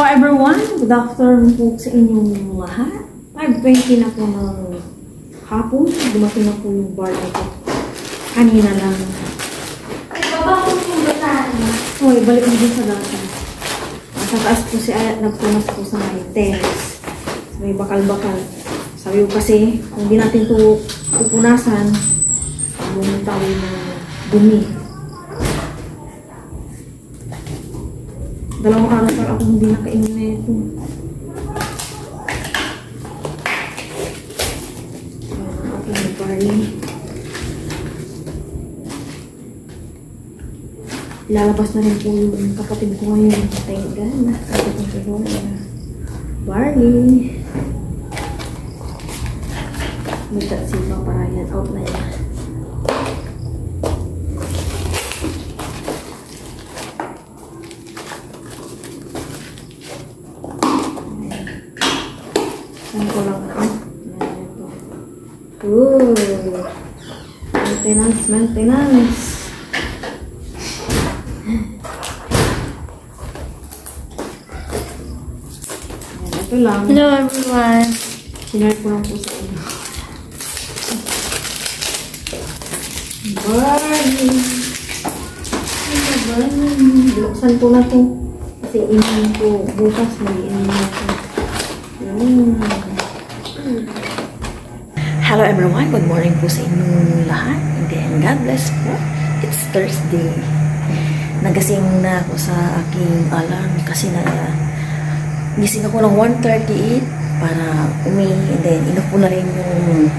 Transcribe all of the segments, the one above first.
Hello everyone! Good afternoon po sa inyong lahat. 5:20 na po ng hapon. Dumating na po yung bar na po. Kanina lang. Ay, baba ko yung bataan. Okay, balik mo din sa dati. Sa taas po si Ayat nagpunas po sa may tennis. May bakal-bakal. Sabi ko kasi, kung di natin ito pupunasan, bumitaw yung dumi. Dalawang araw pa ako hindi nakainin na ito. Aking bari. Ilalabas na rin po yung kapatid ko ngayon. Thank God. Kapatid ko na barley. Magkat si Papa Ryan. Out na yan. Saan ko lang na. Ito. Ooh. Maintenance, maintenance. Ito lang. Hello everyone. Sinare ko lang po sa inyo. Barley. Buksan ko na ito. Kasi iniin ko bukas. Mag-iinin na ito. Hello everyone, good morning po sa inyong lahat. And then, God bless po. It's Thursday. Nagasing na ako sa aking alarm kasi gising ako ng 1:38 para uwi. And then, inoff ko na rin yung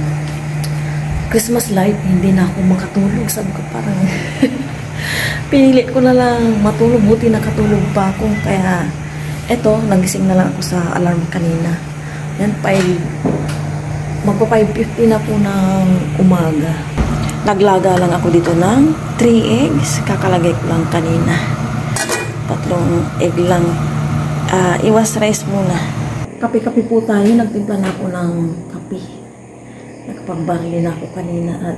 Christmas light. Hindi na ako makatulog. Sabi ko parang pinili ko na lang matulog. Buti nakatulog pa ako. Kaya, eto, nagising na lang ako sa alarm kanina. Yan, magpa 5:50 na po ng umaga. Naglaga lang ako dito ng 3 eggs. Kakalagay ko lang kanina. 3 egg lang. Iwas rice muna. Kape-kape po tayo. Nagtimpla na ako ng kape. Nakapagbarli na ako kanina. At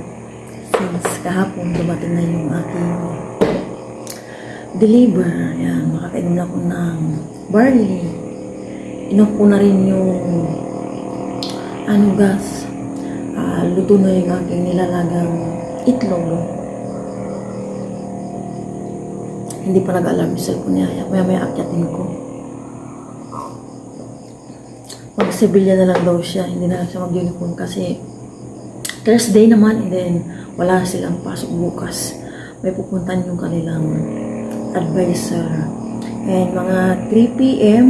since kahapon dumating na yung aking deliver. Yan, makakainom na ako ng barley. Inoff ko na rin yung gas. Luto na yung aking nilalagang itlog. Hindi pa nag-alarm yung cellphone niya. Maya akyatin ko. Mag-sibilya na lang daw siya. Hindi na lang siya mag-uniform kasi Thursday naman. And then, wala silang pasok bukas. May pupuntan yung kanilang advisor. And mga 3 p.m.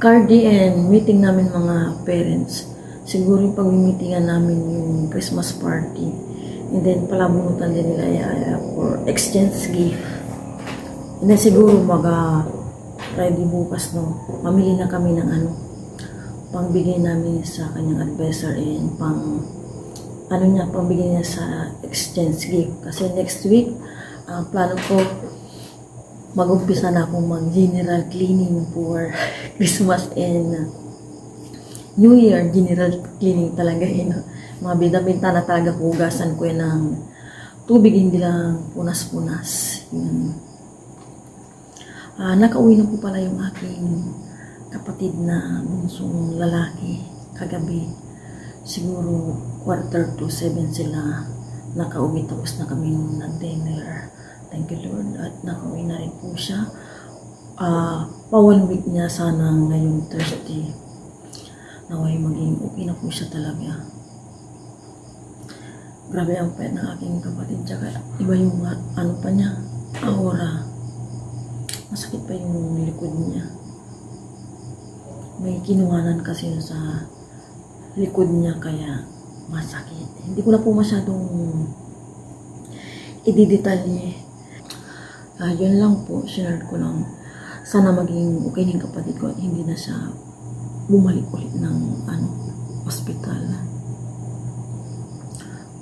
Cardi and meeting namin mga parents. Siguro yung pag-meetingan namin yung Christmas party. And then palabunutan din nila for exchange gift. And then siguro Friday bukas no, mamili na kami ng pangbigay namin sa kanyang advisor and pangbigay niya sa exchange gift. Kasi next week, plano ko mag-umpisa na akong mag-general cleaning for Christmas and New Year. General cleaning talaga yun. Mga binta na talaga hugasan ko yun ng tubig, hindi lang punas-punas. Nakauwi na po pala yung aking kapatid na bunsong lalaki kagabi. Siguro 6:45 sila nakauwi, tapos na kami nag-dinner. Thank you Lord at nakauwi na rin po siya. Pa 1 week niya sana ngayong Thursday. Naway maging okay na po siya talaga. Grabe ang pet ng aking kapatid. Tsaka iba yung pa niya, aura. Masakit pa yung likod niya. May kinuhanan kasi sa likod niya kaya masakit. Hindi ko na po masyadong i-detalye. Yun lang po, share ko lang. Sana maging okay ng kapatid ko at hindi na siya bumalik ulit ng hospital.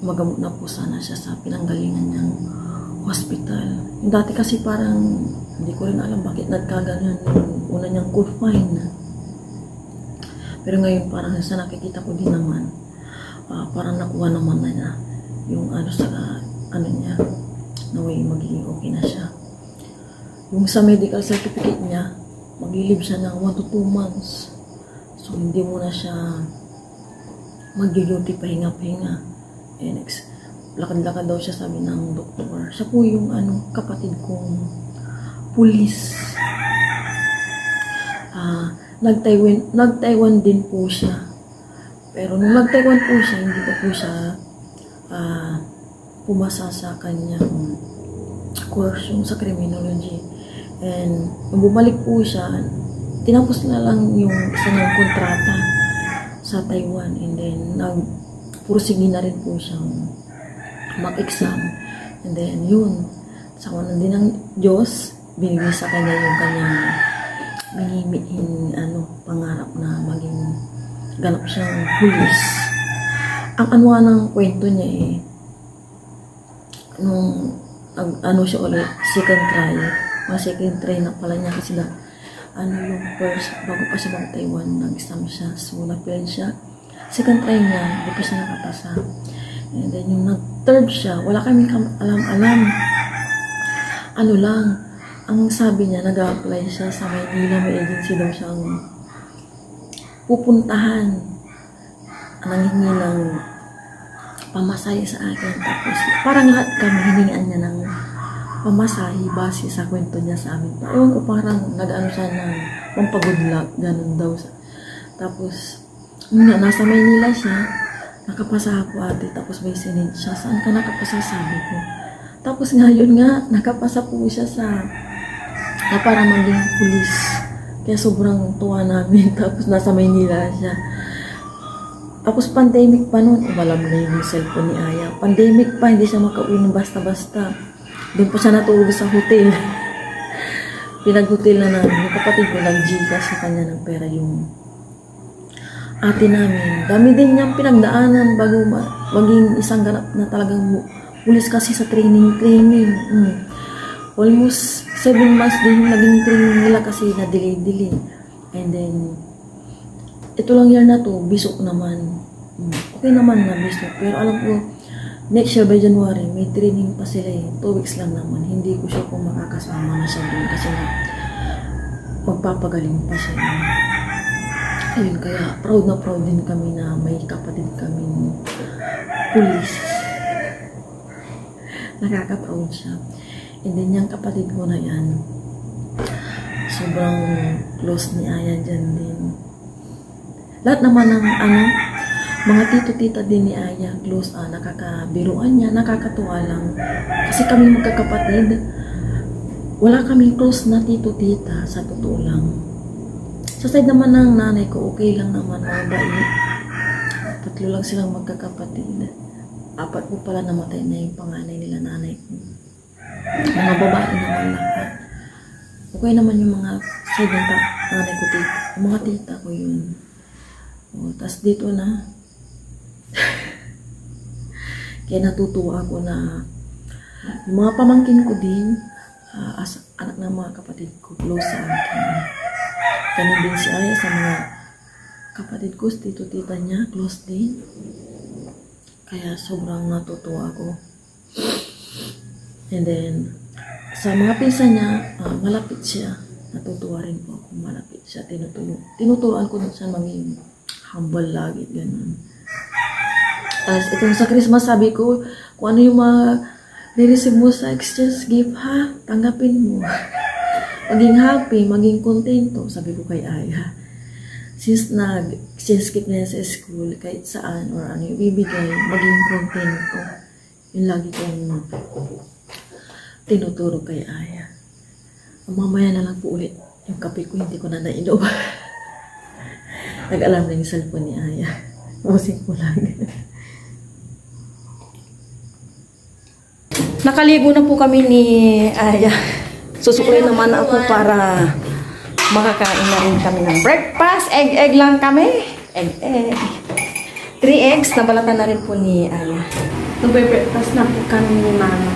Magamot na po sana siya sa pinanggalingan niyang hospital. Yung dati kasi parang hindi ko rin alam bakit nagkaganyan yung una niyang confine. Pero ngayon parang sa nakikita ko din naman, parang nakuha naman na niya yung sa niya, naway magiging okay na siya. yung sa medical certificate niya, mag-leave siya ng 1 to 2 months. So, hindi muna siya mag-duty, pahinga-pahinga. And next, lakad-lakad daw siya, sabi ng doktor. Siya po yung kapatid kong pulis. Nag-Taiwan din po siya. Pero nung nag-Taiwan po siya, hindi pa po siya pumasa sa kanyang course yung sa criminology. And nung bumalik po siya, tinapos na lang yung isa niyang kontrata sa Taiwan. And then, nagpursige na rin po siyang mag-exam. And then, yun. Sa kanan din ng Diyos, binigay sa kanya yung kanyang pangarap na maging ganap siyang pulis. Ang ng kwento niya nung siya ulit, second try na pala niya kasi yung first, bago pa siya mag-Taiwan, nag-exam siya, so na-fail siya. Second try niya, hindi pa siya nakapasa. And then yung nag-third siya, wala kaming alam-alam. Ang sabi niya, nag-apply siya sa Maynila, may agency daw siyang pupuntahan. Nanghingi ng pamasahe sa akin. Tapos, parang lahat kami hiningaan niya ng pamasahe base sa kwento niya sa amin. Ewan ko, parang nag-ano siya ng pampagood luck, ganun daw. Tapos, nasa Maynila siya, nakapasa ako ate, tapos may sinend siya. Saan ka nakapasa, sabi ko. Tapos ngayon nga, nakapasa po siya na para maging pulis. Kaya sobrang tuwa namin. Tapos nasa Maynila siya. Tapos pandemic pa noon. Walang na yung cellphone ni Aya. Pandemic pa, hindi siya makauwi ng basta-basta. Doon pa siya natulog sa hotel. Pinag-hotel na namin. Yung kapatid ko nag-Gcash sa kanya ng pera yung ate namin. Dami din niyang pinagdaanan bago maging isang ganap na talagang pulis kasi sa training. Almost 7 months din yung naging training nila kasi na-delay. And then, ito lang year na to, bisok naman. Okay naman na bisok. Pero alam ko, next year by January, may training pa sila 2 weeks lang naman. Hindi ko siya kung makakasama na siya doon kasi na magpapagaling pa siya. Ayun, kaya proud na proud din kami na may kapatid kaming pulis. Nakaka-proud siya. And then yung kapatid ko na yan, sobrang close ni Aya dyan din. Lahat naman ng mga tito-tita din ni Aya, close, nakakabiruan niya, nakakatuwa lang. Kasi kami magkakapatid, wala kaming close na tito-tita, sa totoo lang. Sa side naman ng nanay ko, okay lang naman, mabait. 3 lang silang magkakapatid. 4 po pala namatay na yung panganay nila nanay ko. Mga babae naman lahat. Okay naman yung mga side ng nanay ko, tita. Yung mga tita ko yun. Tapos dito na. Kaya natutuwa ako na yung mga pamangkin ko din, as anak ng mga kapatid ko, close sa akin. Ganun din si Aya sa mga kapatid ko, tito-tita niya, close din. Kaya sobrang natutuwa ako. And then, sa mga pinsan niya, malapit siya. Natutuwa rin po ako, malapit siya. Tinuturuan ko din siya maging humble lagi, ganun. Tapos, itong sa Christmas, sabi ko, kung ano yung receive mo sa exchange gift, tanggapin mo. Maging happy, maging kontento, sabi ko kay Aya. Since nag-exchange gift na sa school, kahit saan, or ano yung bibigay, maging kontento. Yun lagi kong tinuturo kay Aya. Mamaya na lang po ulit yung kape ko, hindi ko na nainom. Nag-alam na yung cellphone ni Aya. Musik ko lang. Nakaligo na po kami ni Aya. Susukuin naman ako para makakain na rin kami ng breakfast. Egg lang kami. Egg. 3 eggs. Nabalatan na rin po ni Aya. Nagbe-breakfast na po kami ni Mama.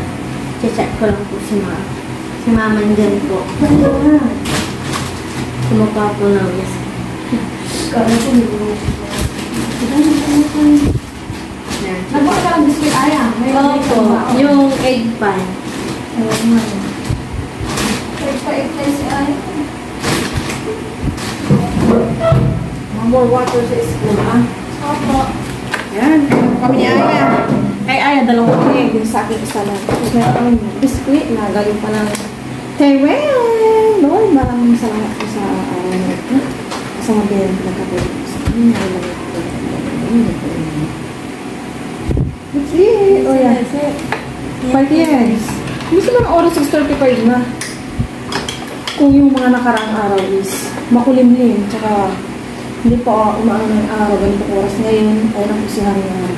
Check ko lang po si Mama. Si Mama dyan po. Sumapa po na ulit. Kaya po nito. Nagbuka ka lang biscuit, Aya. Opo, yung egg pan. More water sa school, ah. Opo. Yan. Kami ni Aya. Kay Aya, dalawang egg. Yung sa akin isa lang. Kaya kami biskuit na galing pa ng Taiwan. Lord, maraming salamat po sa araw na ito. Sa mga bilang pinagkabalik po sa amin. It's it. Oh, yeah. 5 years. Gusto mo ng oras 6:35 na. Kung yung mga nakaraang araw is makulimlim, tsaka hindi pa umaano ng araw, ganito oras ngayon, ay napusihan na.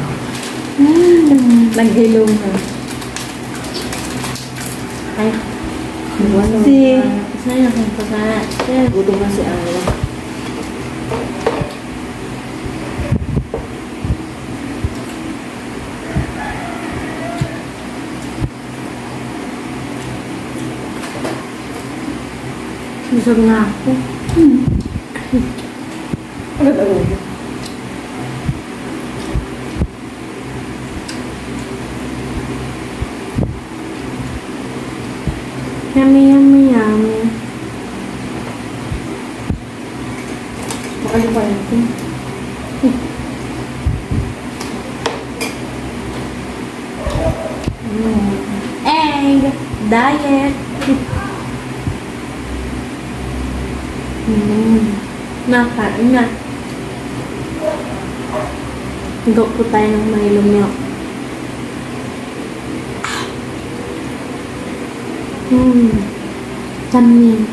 Nag-hello na. Ay. Si... Saya kang pasara. Gutom na si Aya. Busog na ako. Agad-agad. Yummy, yummy, yummy. Makali pa yun ito. Egg. Diet. Nakain na. Higo po tayo ng Milo milk. Yummy.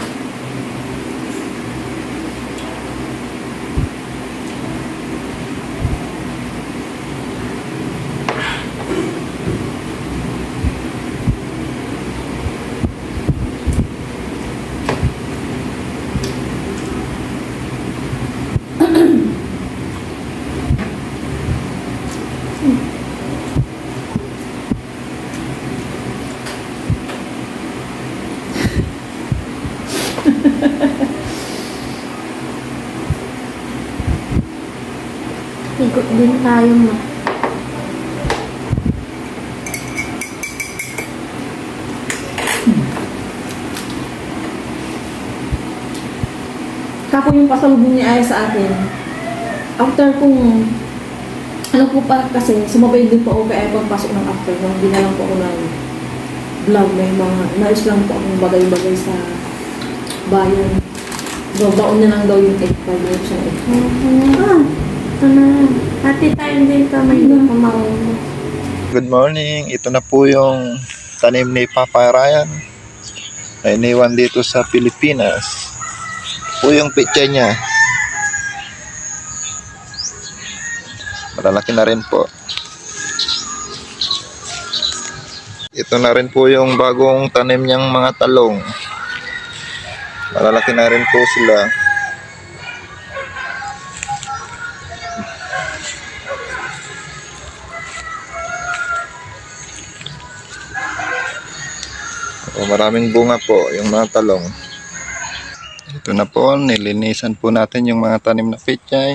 Ikot din tayo mo. Kako yung pasalubong ni Aya sa akin. After kung ano po pa kasi, sumabay din po ako kay Aya pagpasok ng after. Hindi na lang po ako ng vlog. May mga, naayos lang po akong bagay-bagay sa bayan. Daon na lang daw yung egg pag may siya egg. Ito na. Hati tayo din pa may pamaw. Good morning. Ito na po yung tanim ni Papa Ryan na iniwan dito sa Pilipinas. Po yung pitya niya. Malalaki na rin po. Ito na rin po yung bagong tanim niyang mga talong. Malalaki na rin po sila. Maraming bunga po yung mga talong. Ito na po, nilinisan po natin yung mga tanim na pechay.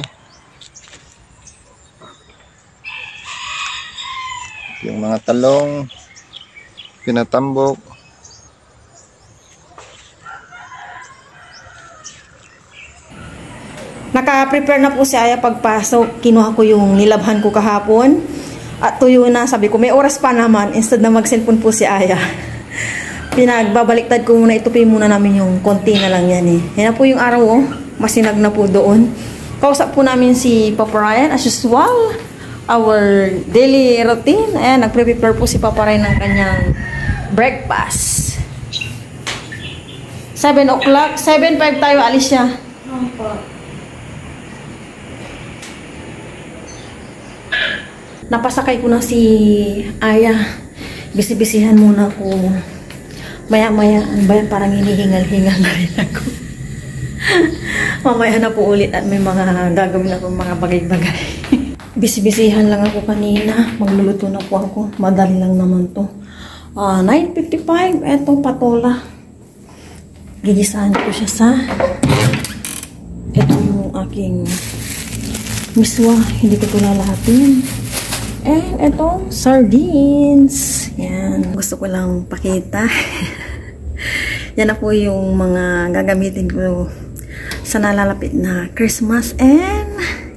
Yung mga talong, pinatambok. Naka-prepare na po si Aya pagpasok. Kinuha ko yung nilabhan ko kahapon. At tuyo na, sabi ko, may oras pa naman. Instead na mag-cellphone po si Aya. Pinagbabaliktad ko muna, itupi muna namin yung konti na lang yan eh. Yan na po yung araw oh. Masinag na po doon. Kausap po namin si Papa Ryan as usual. Our daily routine. Ayan, nagpre-prepare po si Papa Ryan ng kanyang breakfast. 7 o'clock. 7:05 tayo, alis siya. Napasakay ko na si Aya. Bisi-bisihan muna ko. Maya-maya, parang hinihingal-hingal na rin ako. Mamaya na po ulit at may mga gagawin ako, mga bagay-bagay. Bisi-bisihan lang ako kanina. Magluluto na po ako. Madali lang naman to. 9:55. Eto, patola. Gigisahan ko siya sa ito yung aking miswa. Hindi ko ito lalahatin. And ito, sardines. Yan. Gusto ko lang pakita Yan na po yung mga gagamitin ko sa nalalapit na Christmas and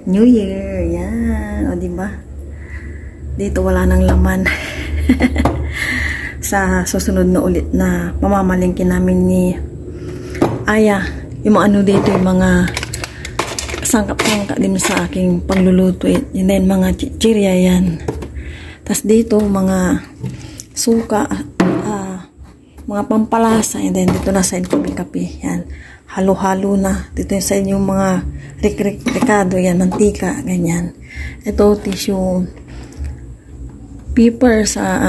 New Year. Yan. O, diba? Dito wala nang laman. Sa susunod na ulit na mamamalingkin namin ni Aya. Yung mga ano dito, yung mga sangkap-sangka din sa aking pagluluto. Yun din, mga chichirya yan. Tapos dito, mga suka, mga pampalasa. And then, dito na sa kape-kape. Yan. Halo-halo na. Dito sa inyong mga rikado. Yan, mantika. Ganyan. Ito, tissue paper sa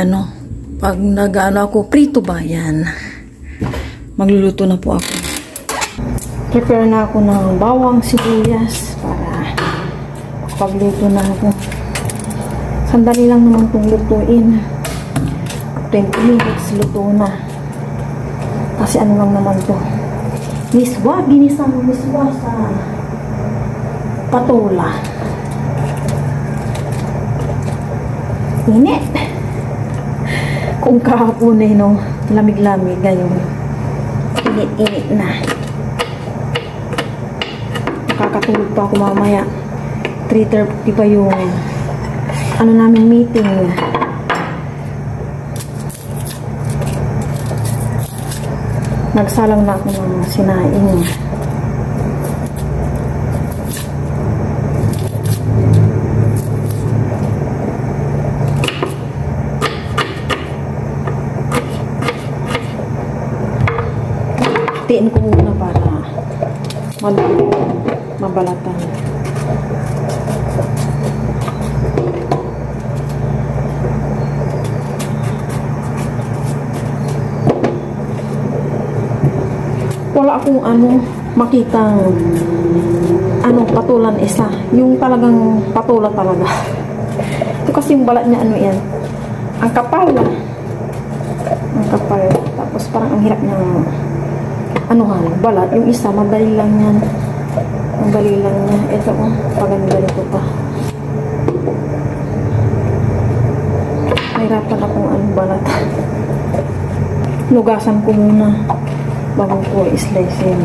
pag nag-ano ako, prito ba? Yan. Magluluto na po ako. Prepare na ako ng bawang sibuyas para pagluto na ako. Sandali lang naman itong lutuin. 20 minutes luto na. Kasi ano lang naman to. Miswa, ginisang miswa sa patola. Init. Kung kahapon no, lamig-lamig ngayon. Init-init na. Nakakatulog pa ako mamaya. 3:30 pa yung namin meeting. Nagsalang na ako ng sinaing. Tiin ko muna para mabalatan. Wala akong makitang patulan isa. Yung talagang patula talaga. Ito kasi yung balat niya yan. Ang kapal. Ang kapal. Tapos parang ang hirap niya balat. Yung isa, madali lang yan. Madali lang niya. Ito paganda nito pa. Mahirapan akong balat. Nugasan ko muna bago ko i-slice yun.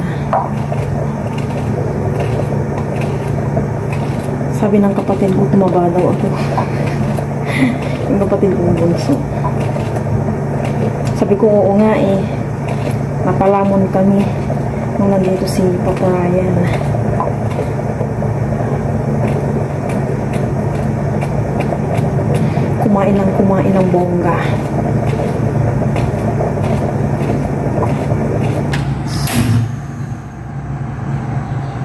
Sabi ng kapatid ko, tumaba daw ako. Yung kapatid ko bunso. Sabi ko, oo nga napalamon kami nung nandito si Papa Ryan. Kumain ng bongga.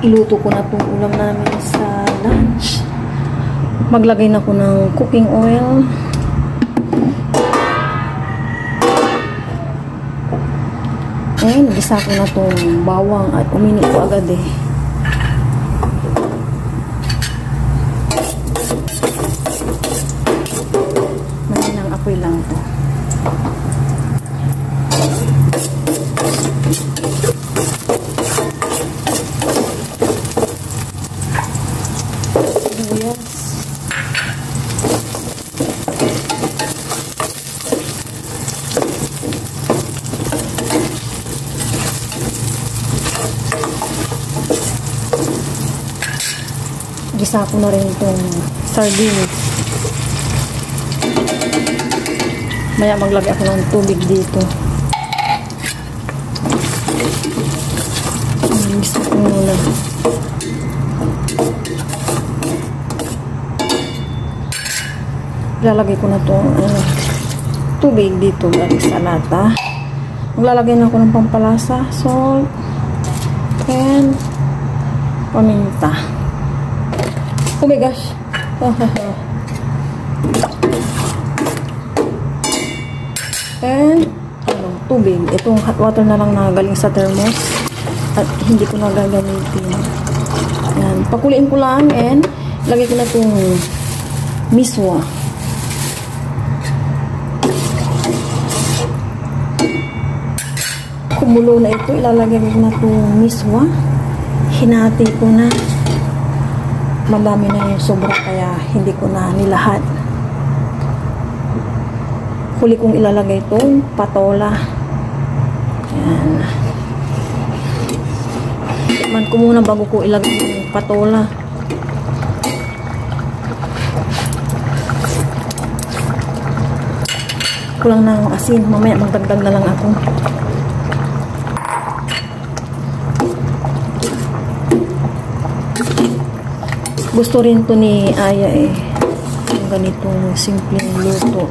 Iluto ko na itong ulam namin sa lunch. Maglagay na ako ng cooking oil. Nagisa ko na itong bawang at uminit ko agad Mahinang apoy lang to. Gisa ko na rin itong sardines. Maya maglagay ako ng tubig dito. Gisa ko muna. Lalagay ko na itong tubig dito galing sa lata. Maglalagay na ako ng pampalasa, salt, and paminta. Oh my gosh. And tubig. Itong hot water na lang na galing sa thermos. At hindi ko na gagamitin. Yan. Pakuliin ko lang and lagay ko na itong miswa. Kumulo na ito. Ilalagay ko na itong miswa. Hinati ko na. Madami na yung sobra kaya hindi ko na nilahat. Huli kong ilalagay itong patola. Yan. Tikman ko muna bago ko ilagay yung patola. Kulang na ang asin. Mamaya magdagdag na lang ako. Gusto rin to ni Aya eh. Yung ganitong simpleng luto.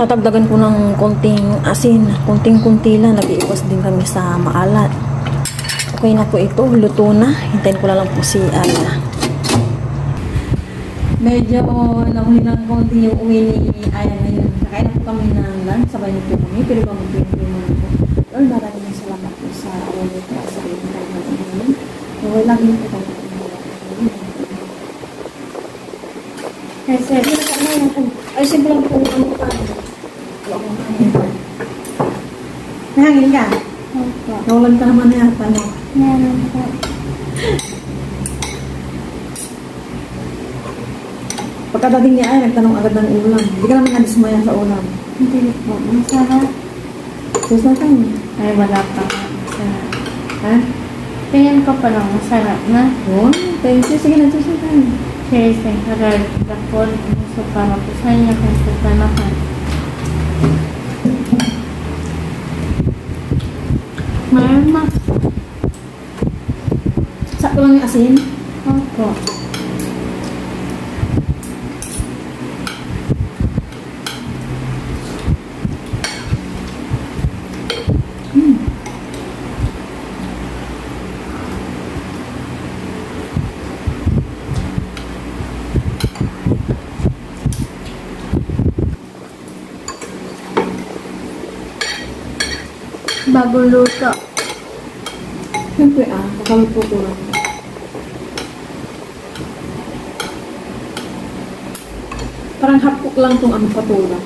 Natagdagan ko ng konting asin. Konting-kunti lang. Nag-iwas din kami sa maalat. Okay na po ito. Luto na. Hintayin ko lang po si Aya. Medyo nahuli ng konti yung uwi ni Aya ngayon. Nakain na po kami ng lunch. Sabay niyo po kami. Pero ba mag-20 mo po. Lord, maraming salamat po sa awal nito at sa iyong kailangan ngayon. Naway lagi po tayo po Kasi, ay, simple lang po ano pa. Nahangin ka? opo. Nawalan ka naman yata, no? Meron po. Pagkadating niya ay nagtanong agad ng ulam. Hindi ka naman nadismaya sa ulam. Hindi po. Masarap. Sus na tayo. Ay, wala pa. Masarap. Ha? Tingin ko pa lang masarap na. Oh, thank you. Sige na, sus na tayo. Seriously, kagal. Dakol. Gusto para po sa inyo kung suka na ka. Meron na. Sakto lang yung asin. Opo. Bagong luto. Siyempre makaluto ko lang. Parang hapok lang itong patola.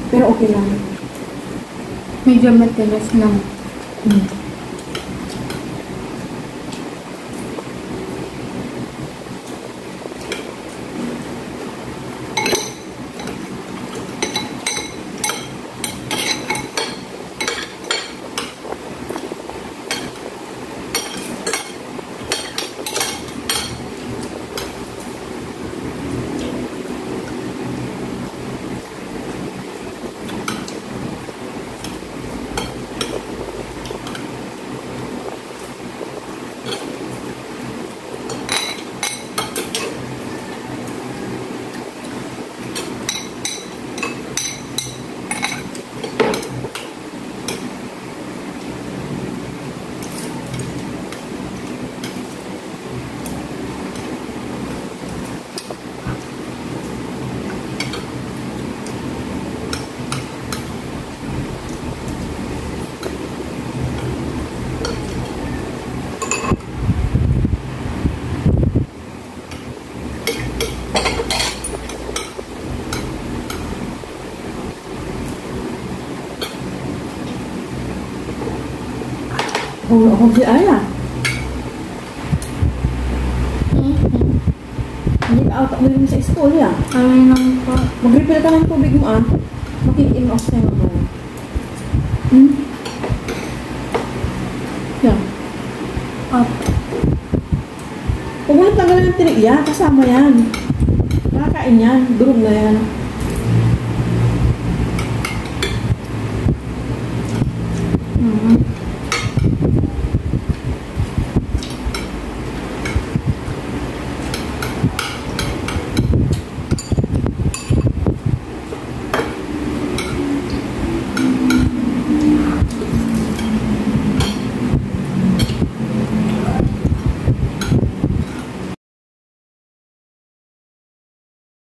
Pero okay lang. Medyo matigas lang. Ako si Aya. Hindi ka out mo sa school ya. Kami lang po. Mag-refill ka ng tubig mo Makiin off sa'yo mo. Yan. Opo. Huwag mo nang tanggalin ng tinik yan. Kasama yan. Nakakain yan. Durog na yan.